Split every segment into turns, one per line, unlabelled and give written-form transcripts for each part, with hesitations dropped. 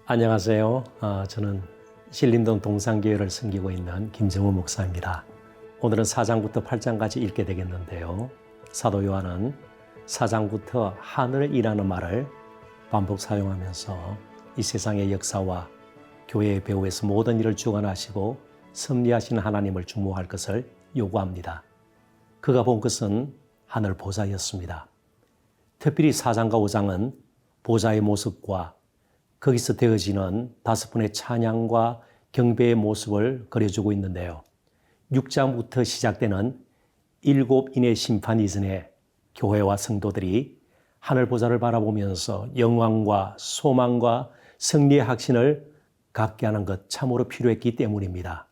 안녕하세요. 저는 신림동 동산교회를 섬기고 있는 김정우 목사입니다. 오늘은 4장부터 8장까지 읽게 되겠는데요. 사도 요한은 4장부터 하늘이라는 말을 반복 사용하면서 이 세상의 역사와 교회의 배후에서 모든 일을 주관하시고 섭리하시는 하나님을 주목할 것을 요구합니다. 그가 본 것은 하늘 보좌였습니다. 특별히 4장과 5장은 보좌의 모습과 거기서 되어지는 5분의 찬양과 경배의 모습을 그려주고 있는데요. 6장부터 시작되는 7인의 심판 이전에 교회와 성도들이 하늘 보좌를 바라보면서 영광과 소망과 승리의 확신을 갖게 하는 것 참으로 필요했기 때문입니다.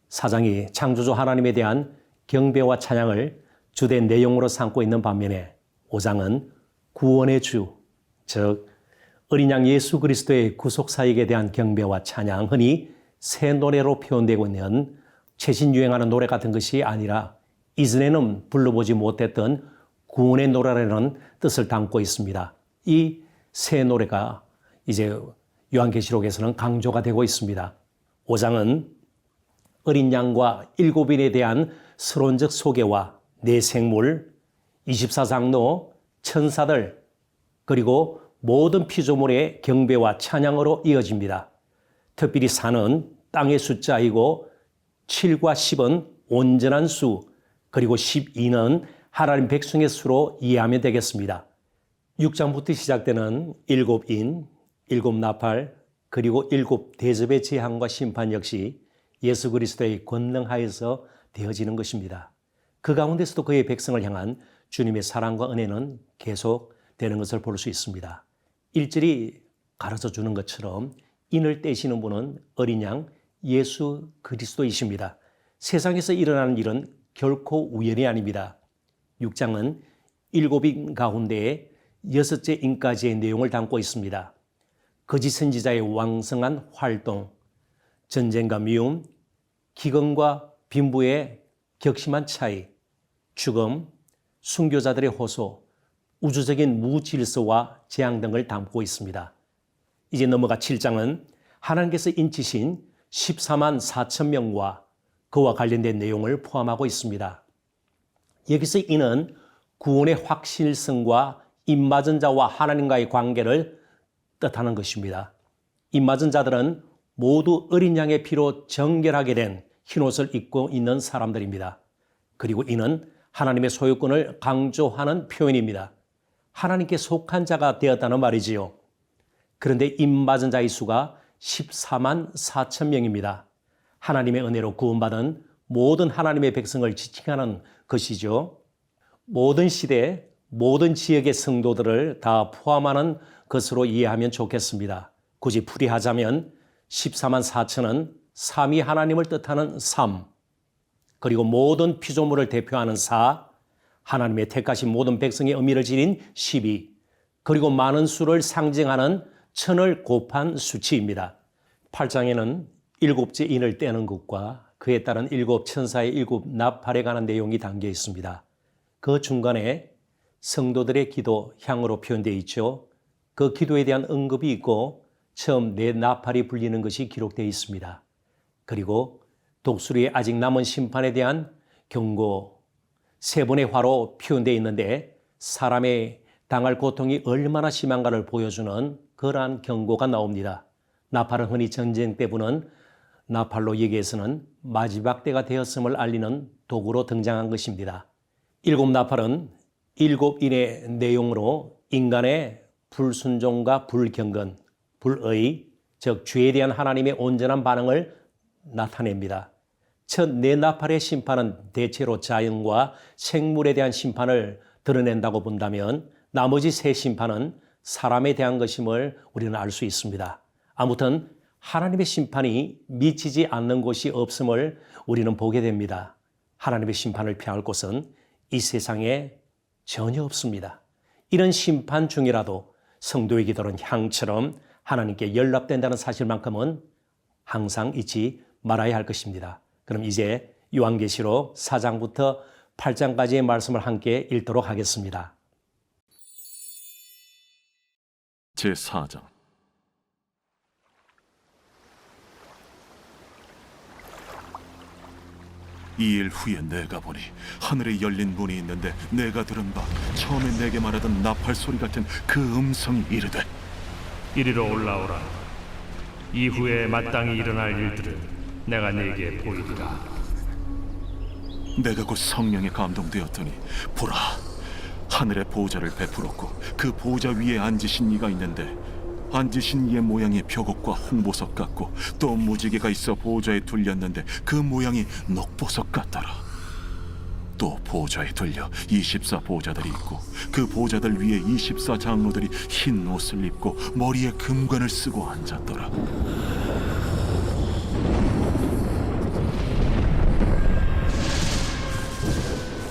4장이 창조주 하나님에 대한 경배와 찬양을 주된 내용으로 삼고 있는 반면에 5장은 구원의 주, 즉 어린 양 예수 그리스도의 구속사역에 대한 경배와 찬양, 흔히 새 노래로 표현되고 있는 최신 유행하는 노래 같은 것이 아니라 이전에는 불러보지 못했던 구원의 노래라는 뜻을 담고 있습니다. 이 새 노래가 이제 요한계시록에서는 강조가 되고 있습니다. 5장은 어린 양과 7인에 대한 서론적 소개와 네 생물, 24장로, 천사들, 그리고 모든 피조물의 경배와 찬양으로 이어집니다. 특별히 4는 땅의 숫자이고 7과 10은 온전한 수, 그리고 12는 하나님 백성의 수로 이해하면 되겠습니다. 6장부터 시작되는 7인, 7나팔, 그리고 7대접의 재앙과 심판 역시 예수 그리스도의 권능 하에서 되어지는 것입니다. 그 가운데서도 그의 백성을 향한 주님의 사랑과 은혜는 계속 되는 것을 볼 수 있습니다. 1절이 가르쳐 주는 것처럼 인을 떼시는 분은 어린 양 예수 그리스도이십니다. 세상에서 일어나는 일은 결코 우연이 아닙니다. 6장은 7인 가운데에 6째 인까지의 내용을 담고 있습니다. 거짓 선지자의 왕성한 활동, 전쟁과 미움, 기근과 빈부의 격심한 차이, 죽음, 순교자들의 호소, 우주적인 무질서와 재앙 등을 담고 있습니다. 이제 넘어가 7장은 하나님께서 인치신 14만 4천 명과 그와 관련된 내용을 포함하고 있습니다. 여기서 이는 구원의 확실성과 입맞은 자와 하나님과의 관계를 뜻하는 것입니다. 입맞은 자들은 모두 어린 양의 피로 정결하게 된 흰옷을 입고 있는 사람들입니다. 그리고 이는 하나님의 소유권을 강조하는 표현입니다. 하나님께 속한 자가 되었다는 말이지요. 그런데 입맞은 자의 수가 14만 4천 명입니다. 하나님의 은혜로 구원받은 모든 하나님의 백성을 지칭하는 것이죠. 모든 시대, 모든 지역의 성도들을 다 포함하는 것으로 이해하면 좋겠습니다. 굳이 풀이하자면 14만 4천은 삼위 하나님을 뜻하는 3, 그리고 모든 피조물을 대표하는 4, 하나님의 택하신 모든 백성의 의미를 지닌 12, 그리고 많은 수를 상징하는 천을 곱한 수치입니다. 8장에는 7째 인을 떼는 것과 그에 따른 7 천사의 7 나팔에 관한 내용이 담겨 있습니다. 그 중간에 성도들의 기도 향으로 표현되어 있죠. 그 기도에 대한 언급이 있고 처음 네 나팔이 불리는 것이 기록되어 있습니다. 그리고 독수리의 아직 남은 심판에 대한 경고, 세 번의 화로 표현되어 있는데 사람의 당할 고통이 얼마나 심한가를 보여주는 그러한 경고가 나옵니다. 나팔은 흔히 전쟁 때 부는 나팔로 여기에서는 마지막 때가 되었음을 알리는 도구로 등장한 것입니다. 7 나팔은 7인의 내용으로 인간의 불순종과 불경건, 불의, 즉 죄에 대한 하나님의 온전한 반응을 나타냅니다. 첫 네 나팔의 심판은 대체로 자연과 생물에 대한 심판을 드러낸다고 본다면 나머지 세 심판은 사람에 대한 것임을 우리는 알 수 있습니다. 아무튼 하나님의 심판이 미치지 않는 곳이 없음을 우리는 보게 됩니다. 하나님의 심판을 피할 곳은 이 세상에 전혀 없습니다. 이런 심판 중이라도 성도의 기도는 향처럼 하나님께 연락된다는 사실만큼은 항상 잊지 말아야 할 것입니다. 그럼 이제 요한계시록 4장부터 8장까지의 말씀을 함께 읽도록 하겠습니다.
제4장 이 일 후에 내가 보니 하늘에 열린 문이 있는데 내가 들은 바 처음에 내게 말하던 나팔 소리 같은 그 음성이 이르되
이리로 올라오라. 이후에 마땅히 일어날 일들은 내가 네게 보이리라.
내가 곧 성령에 감동되었더니 보라, 하늘의 보좌를 베풀었고 그 보좌 위에 앉으신 이가 있는데 앉으신 이의 모양이 벽옥과 홍보석 같고 또 무지개가 있어 보좌에 둘렸는데 그 모양이 녹보석 같더라. 또 보좌에 둘려 24 보좌들이 있고 그 보좌들 위에 24 장로들이 흰 옷을 입고 머리에 금관을 쓰고 앉았더라.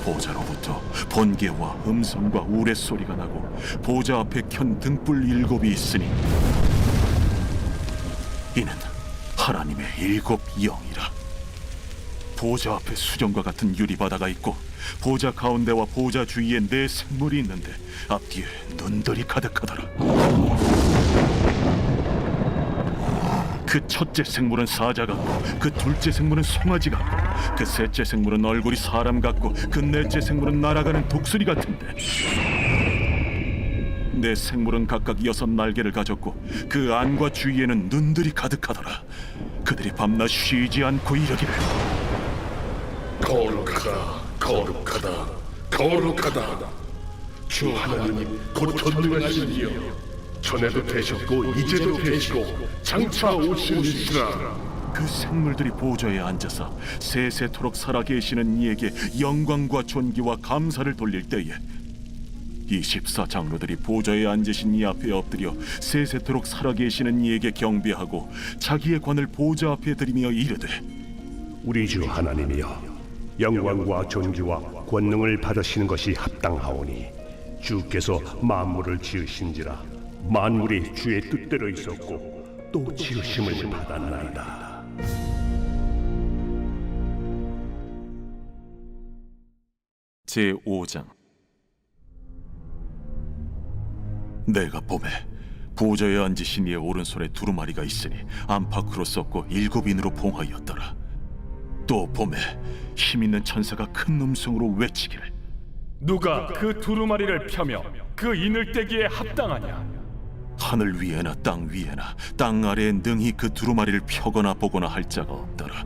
보좌로부터 번개와 음성과 우레소리가 나고 보좌 앞에 켠 등불 7이 있으니 이는 하나님의 7 영이라. 보좌 앞에 수정과 같은 유리바다가 있고 보좌 가운데와 보좌 주위에 4 생물이 있는데 앞뒤에 눈들이 가득하더라. 그 첫째 생물은 사자 같고 그 둘째 생물은 송아지 같고 그 셋째 생물은 얼굴이 사람 같고 그 넷째 생물은 날아가는 독수리 같은데 4 생물은 각각 6 날개를 가졌고 그 안과 주위에는 눈들이 가득하더라. 그들이 밤낮 쉬지 않고 이르기를
거룩하다, 거룩하다, 거룩하다. 주 하나님 곧 전능하신 이여, 전에도 되셨고 이제도 되시고 장차 오시리시라.
그 생물들이 보좌에 앉아서 세세토록 살아계시는 이에게 영광과 존귀와 감사를 돌릴 때에 24 장로들이 보좌에 앉으신 이 앞에 엎드려 세세토록 살아계시는 이에게 경배하고 자기의 관을 보좌 앞에 들이며 이르되
우리 주 하나님이여, 영광과 존귀와 권능을 받으시는 것이 합당하오니 주께서 만물을 지으신지라 만물이 주의 뜻대로 있었고 또 지으심을 받았나이다.
제5장. 내가 보매 보좌에 앉으신 이의 오른손에 두루마리가 있으니 안팎으로 썼고 7인으로 봉하였더라. 또 보매 힘있는 천사가 큰 음성으로 외치기를
누가 그 두루마리를 펴며 그 이늘대기에 합당하냐?
하늘 위에나 땅 위에나 땅 아래에 능히 그 두루마리를 펴거나 보거나 할 자가 없더라.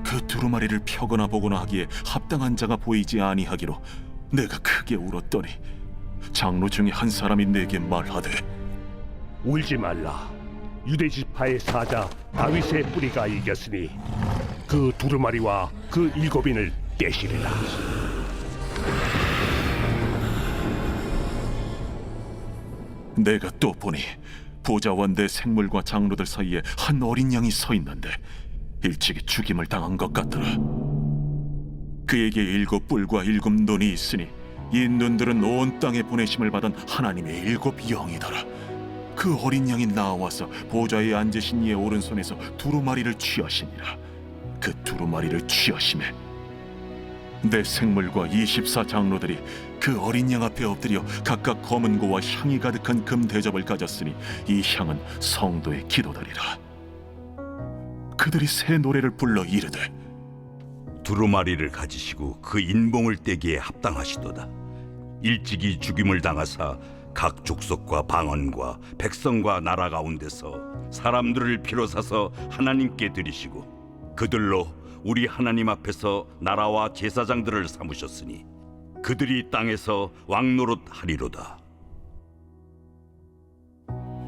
그 두루마리를 펴거나 보거나 하기에 합당한 자가 보이지 아니하기로 내가 크게 울었더니 장로 중에 한 사람이 내게 말하되
울지 말라. 유대 지파의 사자 다윗의 뿌리가 이겼으니 그 두루마리와 그 7인을 떼시리라.
내가 또 보니 보좌와 4 생물과 장로들 사이에 한 어린 양이 서 있는데 일찍이 죽임을 당한 것 같더라. 그에게 7 뿔과 7 눈이 있으니 이 눈들은 온 땅에 보내심을 받은 하나님의 7 영이더라. 그 어린 양이 나와서 보좌에 앉으신 이의 오른손에서 두루마리를 취하시니라. 그 두루마리를 취하심에 4 생물과 24 장로들이 그 어린 양 앞에 엎드려 각각 검은 고와 향이 가득한 금 대접을 가졌으니 이 향은 성도의 기도들이라. 그들이 새 노래를 불러 이르되
두루마리를 가지시고 그 인봉을 떼기에 합당하시도다. 일찍이 죽임을 당하사 각 족속과 방언과 백성과 나라 가운데서 사람들을 비로사서 하나님께 드리시고 그들로 우리 하나님 앞에서 나라와 제사장들을 삼으셨으니 그들이 땅에서 왕노릇 하리로다.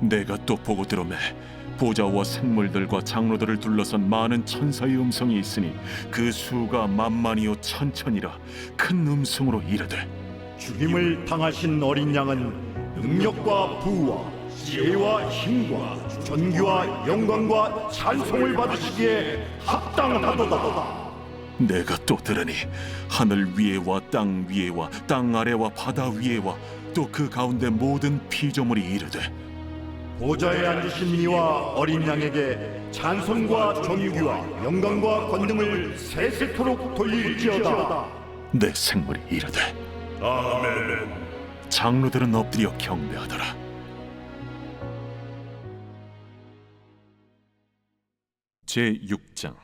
내가 또 보고 들으매 보좌와 생물들과 장로들을 둘러선 많은 천사의 음성이 있으니 그 수가 만만이요 천천이라 큰 음성으로 이르되
죽임을 당하신 어린 양은 능력과 부와 지혜와 힘과 존귀와 영광과 찬송을 받으시기에 합당하도다.
내가 또 들으니 하늘 위에와 땅 위에와 땅 아래와 바다 위에와 또 그 가운데 모든 피조물이 이르되
보좌에 앉으신 이와 어린 양에게 찬송과 존귀와 영광과 권능을 세세토록 돌릴지어다.
내 생물이 이르되
아멘.
장로들은 엎드려 경배하더라. 제6장.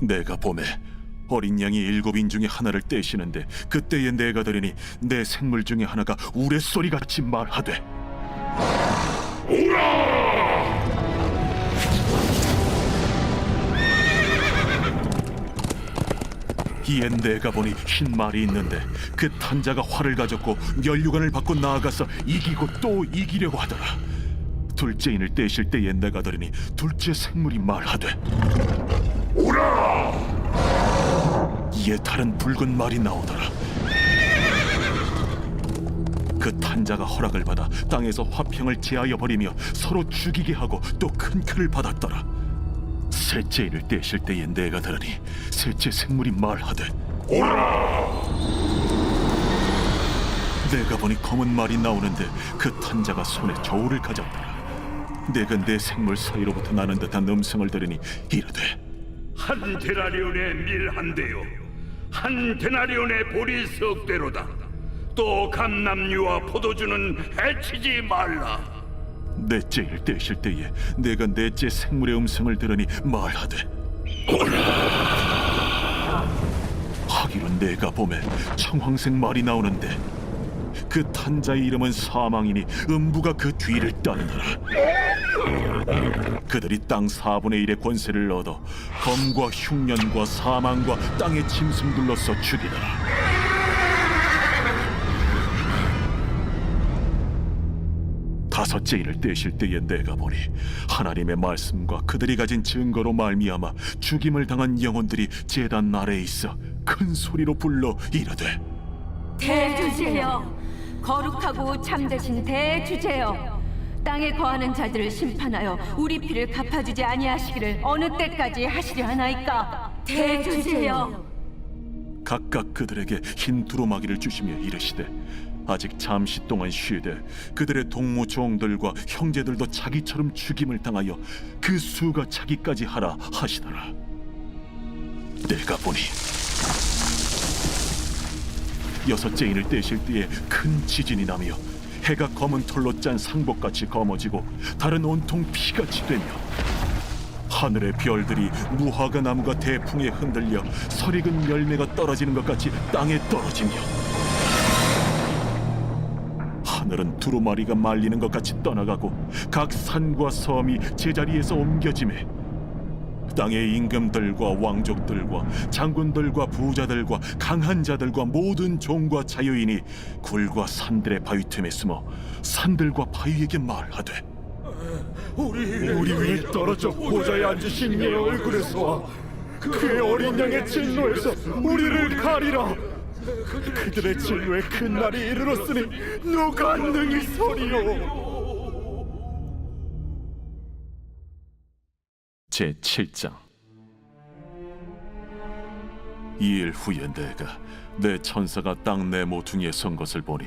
내가 보매 어린 양이 7인 중에 하나를 떼시는데 그때에 내가 들으니 내 생물 중에 하나가 우레소리 같이 말하되 이에 내가 보니 흰 말이 있는데 그 탄자가 활을 가졌고 면류관을 받고 나아가서 이기고 또 이기려고 하더라. 둘째 인을 떼실 때에 내가 들으니 둘째 생물이 말하되 오라! 이에 다른 붉은 말이 나오더라. 그 탄자가 허락을 받아 땅에서 화평을 제하여 버리며 서로 죽이게 하고 또 큰 표를 받았더라. 셋째 인을 떼실 때에 내가 들으니 셋째 생물이 말하되 오라! 내가 보니 검은 말이 나오는데 그 탄자가 손에 저울을 가졌더라. 내가 내 생물 사이로부터 나는 듯한 음성을 들으니 이르되
한 데나리온의 밀 한 대요, 한 데나리온의 보리 석 대로다. 또 감람류와 포도주는 해치지 말라.
넷째 인을 떼실 때에 내가 넷째 생물의 음성을 들으니 말하되 오라! 하기로 내가 보매 청황색 말이 나오는데 그 탄자의 이름은 사망이니 음부가 그 뒤를 따르더라. 그들이 땅 4분의 1의 권세를 얻어 검과 흉년과 사망과 땅의 짐승들로서 죽이더라. 다섯째 인을 떼실 때에 내가 보니 하나님의 말씀과 그들이 가진 증거로 말미암아 죽임을 당한 영혼들이 제단 아래에 있어 큰 소리로 불러 이르되
대주제여, 거룩하고 참되신 대주제여, 땅에 거하는 자들을 심판하여 우리 피를 갚아주지 아니하시기를 어느 때까지 하시려 하나이까. 대주제여.
각각 그들에게 흰 두루마기를 주시며 이르시되 아직 잠시 동안 쉬되 그들의 동무 종들과 형제들도 자기처럼 죽임을 당하여 그 수가 자기까지 하라 하시더라. 내가 보니 여섯째 인을 떼실 때에 큰 지진이 나며 해가 검은 털로 짠 상복같이 검어지고 달은 온통 피같이 되며 하늘의 별들이 무화과 나무가 대풍에 흔들려 설익은 열매가 떨어지는 것 같이 땅에 떨어지며 하늘은 두루마리가 말리는 것 같이 떠나가고 각 산과 섬이 제자리에서 옮겨지매 땅의 임금들과 왕족들과 장군들과 부자들과 강한 자들과 모든 종과 자유인이 굴과 산들의 바위 틈에 숨어 산들과 바위에게 말하되
우리 위에 떨어져 보좌에 앉으신 이의 얼굴에서 그의 어린 양의 진노에서 우리를 가리라. 그들의 진노의 큰 날이 이르렀으니 누가 능히 서리요.
제7장. 이 일 후에 내가 내 천사가 땅 내 모퉁이에 선 것을 보니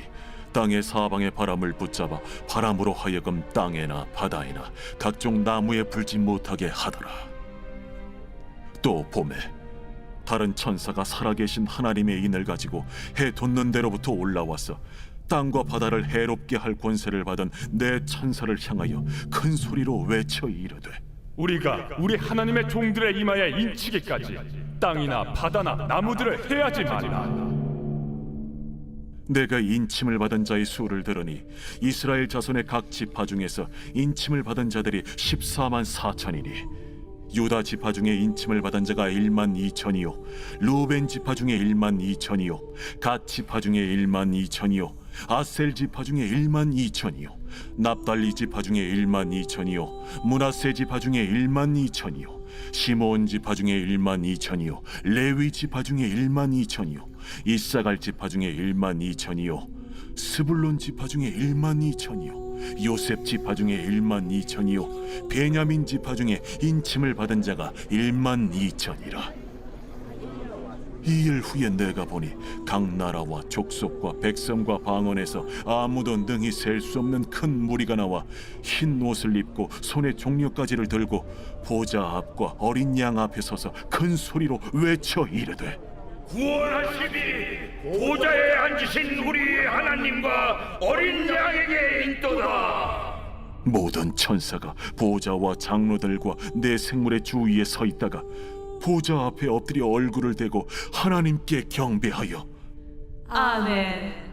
땅의 사방의 바람을 붙잡아 바람으로 하여금 땅에나 바다에나 각종 나무에 불지 못하게 하더라. 또 봄에 다른 천사가 살아계신 하나님의 인을 가지고 해 돋는 데로부터 올라와서 땅과 바다를 해롭게 할 권세를 받은 내 천사를 향하여 큰 소리로 외쳐 이르되
우리가 우리 하나님의 종들의 이마에 인치기까지 땅이나 바다나 나무들을 해하지 말라.
내가 인침을 받은 자의 수를 들으니 이스라엘 자손의 각 지파 중에서 인침을 받은 자들이 14만 4천이니 유다 지파 중에 인침을 받은 자가 1만 2천이요 루벤 지파 중에 1만 2천이요 갓 지파 중에 1만 2천이요 아셀 지파 중에 1만 2천이요 납달리 지파 중에 1만 2천이요 므낫세 지파 중에 1만 2천이요 시므온 지파 중에 1만 2천이요 레위 지파 중에 1만 2천이요 이사갈 지파 중에 1만 2천이요 스불론 지파 중에 1만 2천이요 요셉 지파 중에 1만 2천이요 베냐민 지파 중에 인침을 받은 자가 1만 2천이라. 이 일 후에 내가 보니 각 나라와 족속과 백성과 방언에서 아무도 능히 셀 수 없는 큰 무리가 나와 흰 옷을 입고 손에 종려가지를 들고 보좌 앞과 어린 양 앞에 서서 큰 소리로 외쳐 이르되
구원하시니 보좌에 앉으신 우리 하나님과 어린 양에게 있도다.
모든 천사가 보좌와 장로들과 내 생물의 주위에 서 있다가 보좌 앞에 엎드려 얼굴을 대고 하나님께 경배하여
아멘.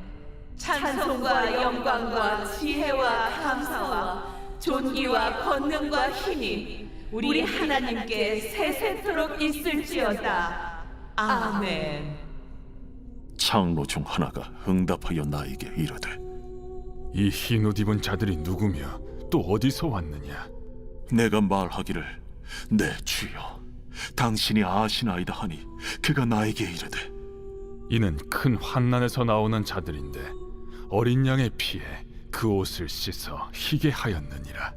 찬송과 영광과 지혜와 감사와 존귀와 권능과 힘이 우리 하나님께 세세토록 있을지어다. 아멘.
장로 중 하나가 응답하여 나에게 이르되
이 흰 옷 입은 자들이 누구며 또 어디서 왔느냐?
내가 말하기를 내 주여 당신이 아시나이다 하니 그가 나에게 이르되
이는 큰 환난에서 나오는 자들인데 어린 양의 피에 그 옷을 씻어 희게 하였느니라.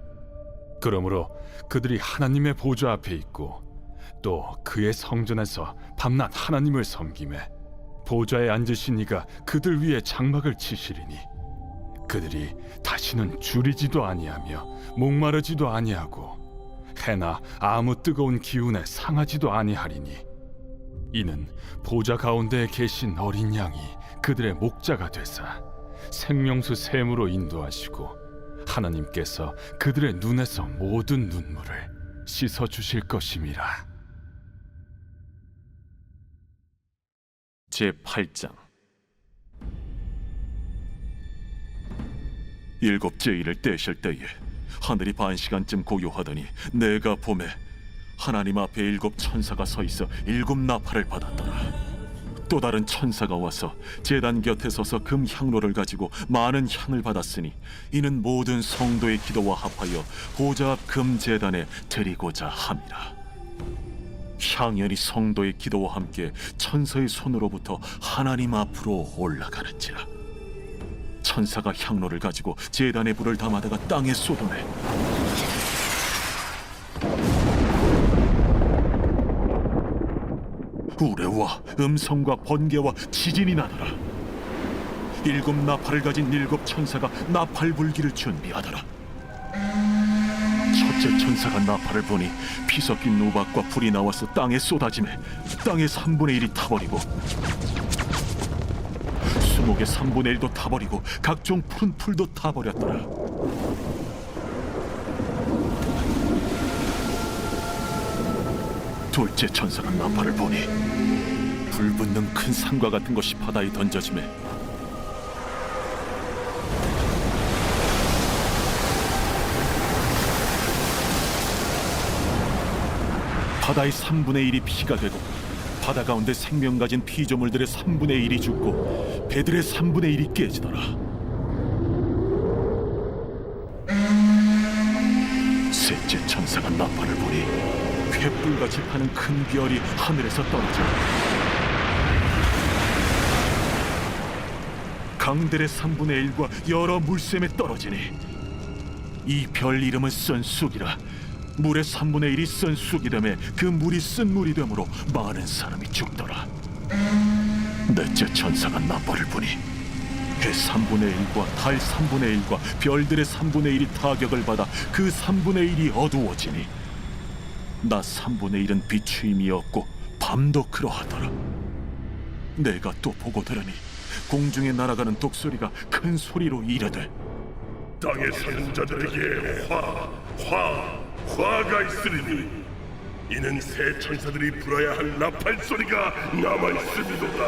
그러므로 그들이 하나님의 보좌 앞에 있고 또 그의 성전에서 밤낮 하나님을 섬기매 보좌에 앉으신 이가 그들 위에 장막을 치시리니 그들이 다시는 줄이지도 아니하며 목마르지도 아니하고 해나 아무 뜨거운 기운에 상하지도 아니하리니 이는 보좌 가운데에 계신 어린 양이 그들의 목자가 되사 생명수 샘으로 인도하시고 하나님께서 그들의 눈에서 모든 눈물을 씻어 주실 것임이라.
제8장 일곱째 일을 떼실 때에 하늘이 반시간쯤 고요하더니 내가 보매 하나님 앞에 일곱 천사가 서 있어 일곱 나팔을 받았더라. 또 다른 천사가 와서 제단 곁에 서서 금 향로를 가지고 많은 향을 받았으니 이는 모든 성도의 기도와 합하여 보좌 앞 금 제단에 드리고자 함이라. 향연이 성도의 기도와 함께 천사의 손으로부터 하나님 앞으로 올라가는지라. 천사가 향로를 가지고 제단에 불을 담아다가 땅에 쏟으매 우레와 음성과 번개와 지진이 나더라. 일곱 나팔을 가진 일곱 천사가 나팔 불기를 준비하더라. 첫째 천사가 나팔을 보니 피 섞인 우박과 불이 나와서 땅에 쏟아지매 땅의 3분의 1이 타버리고 수목의 3분의 1도 타버리고 각종 푸른 풀도 타버렸더라. 둘째 천사가 나팔을 보니 불붙는 큰 산과 같은 것이 바다에 던져지매 바다의 3분의 1이 피가 되고 바다 가운데 생명 가진 피조물들의 3분의 1이 죽고 배들의 3분의 1이 깨지더라. 셋째 천사가 나팔을 보니 횃불같이 타는 큰 별이 하늘에서 떨어져 강들의 3분의 1과 여러 물샘에 떨어지니 이 별 이름은 쓴쑥이라. 물의 3분의 1이 쓴쑥이 되매 그 물이 쓴 물이 되므로 많은 사람이 죽더라. 넷째 천사가 나팔을 보니 해 3분의 1과 달 3분의 1과 별들의 3분의 1이 타격을 받아 그 3분의 1이 어두워지니 낮 3분의 1은 비추임이 없고 밤도 그러하더라. 내가 또 보고 들으니 공중에 날아가는 독수리가 큰 소리로 이르되
땅에 사는 자들에게 화가 있으리니 이는 새 천사들이 불어야 할 나팔 소리가 남아 있음이도다.